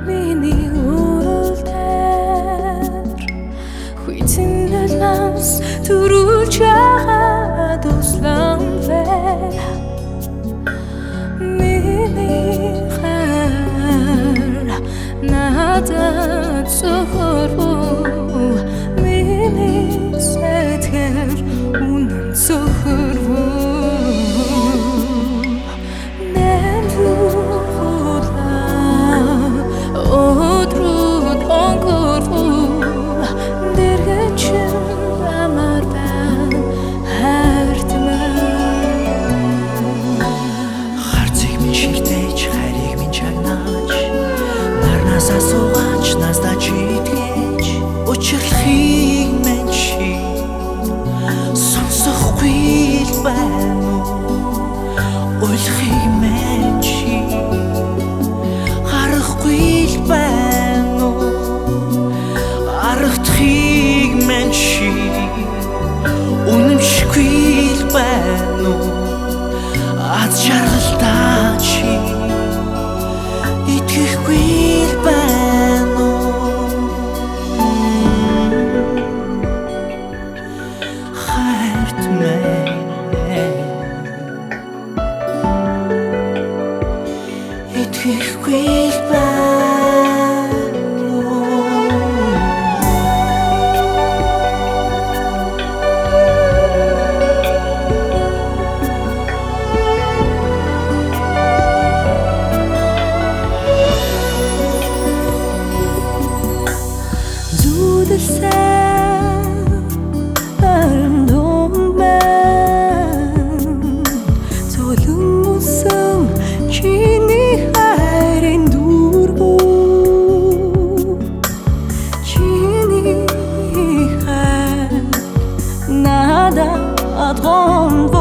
миний өрөлдөр хүйтэнэлээс төрүүлж байгаа дуслан вэ миний хар надад сохорвоо миний сэтгэл үнэн сохорвоо Суугач наздаж итгэж учрлахыг мэн чи сонсохгүй л байна уу ойлгохыг мэн чи харахгүй л байна уу аргахдахыг мэн чи үнэмшгүй л байна уу аз жаргалтай чи итгэхгүй итгэхгүй л Adron